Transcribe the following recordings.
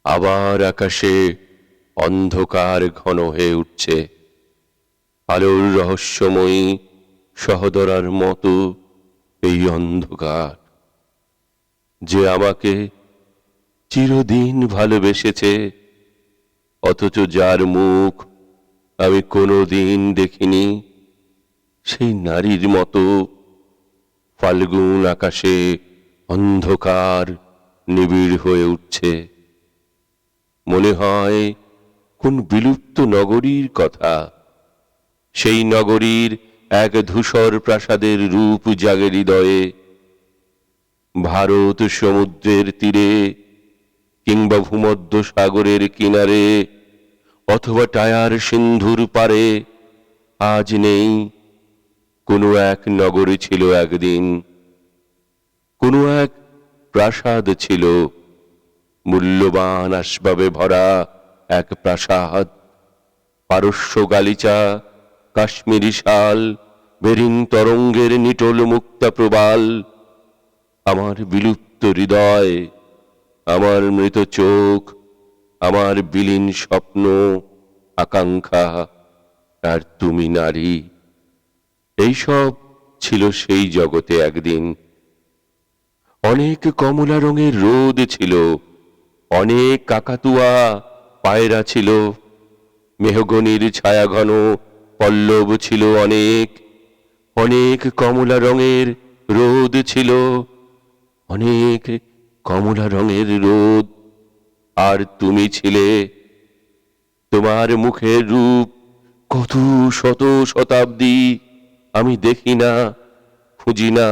আবার আকাশে অন্ধকার ঘন হয়ে উঠছে। আলোর রহস্যময়ী সহদরার মতো এই অন্ধকার, যে আমাকে চিরদিন ভালোবেসেছে, অথচ যার মুখ আমি কোনোদিন দেখিনি, সেই নারীর মতো ফাল্গুন আকাশে অন্ধকার নিবিড় হয়ে উঠছে। মনে হয় কোন বিলুপ্ত নগরীর কথা। সেই নগরীর এক ধূসর প্রাসাদের রূপ জাগে হৃদয়ে। ভারত সমুদ্রের তীরে, কিংবা ভূমধ্য সাগরের কিনারে, অথবা টায়ার সিন্ধুর পারে আজ নেই। কোনো এক নগরী ছিল একদিন, কোনো এক প্রাসাদ ছিল, মূল্যবান আসবাবে ভরা এক প্রাসাদ। পারস্য গালিচা, কাশ্মীরি শাল, বেরিং তরঙ্গের নিটোল মুক্তা প্রবাল। আমার বিলুপ্ত হৃদয়, আমার মৃত চোখ, আমার বিলীন স্বপ্ন, আকাঙ্ক্ষা, আর তুমি নারী, এইসব ছিল সেই জগতে একদিন। অনেক কমলা রঙের রোদ ছিল, অনেক কাকাতুয়া পায়রা ছিল, মেহগনির ছায়া ঘন পল্লব ছিল অনেক। অনেক কমলা রঙের রোদ ছিল, অনেক কমলা রঙের রোদ। আর তুমি ছিলে, তোমার মুখের রূপ কত শত শতাব্দী আমি দেখি না, খুঁজি না।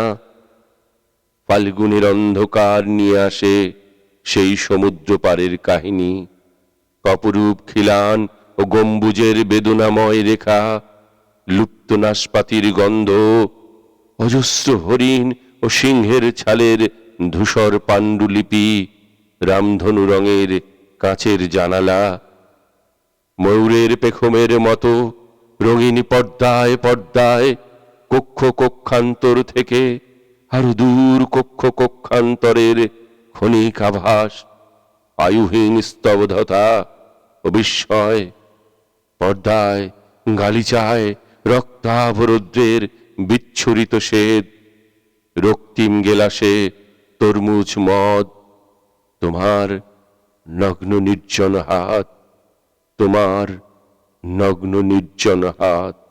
ফাল্গুনের অন্ধকার নিয়ে আসে সেই সমুদ্র পারের কাহিনী, অপরূপ খিলান ও গম্বুজের বেদনাময় রেখা, লুপ্ত নাশপাতির গন্ধ, অজস্র হরিণ ও সিংহের ছালের ধূসর পাণ্ডুলিপি, রামধনু রঙের কাঁচের জানালা, ময়ূরের পেখমের মতো রঙিন পর্দায় পর্দায় কক্ষ কক্ষান্তর থেকে আরো দূর কক্ষ কক্ষান্তরের ক্ষণিক আভাস, আয়ুহীন স্তব্ধতা ও বিস্ময়। পর্দায় গালিচায় রক্তাভরৌদ্রের বিচ্ছুরিত শ্বেত, রক্তিম গেলাসে তরমুজ মদ, তোমার নগ্ন নির্জন হাত, তোমার নগ্ন নির্জন হাত।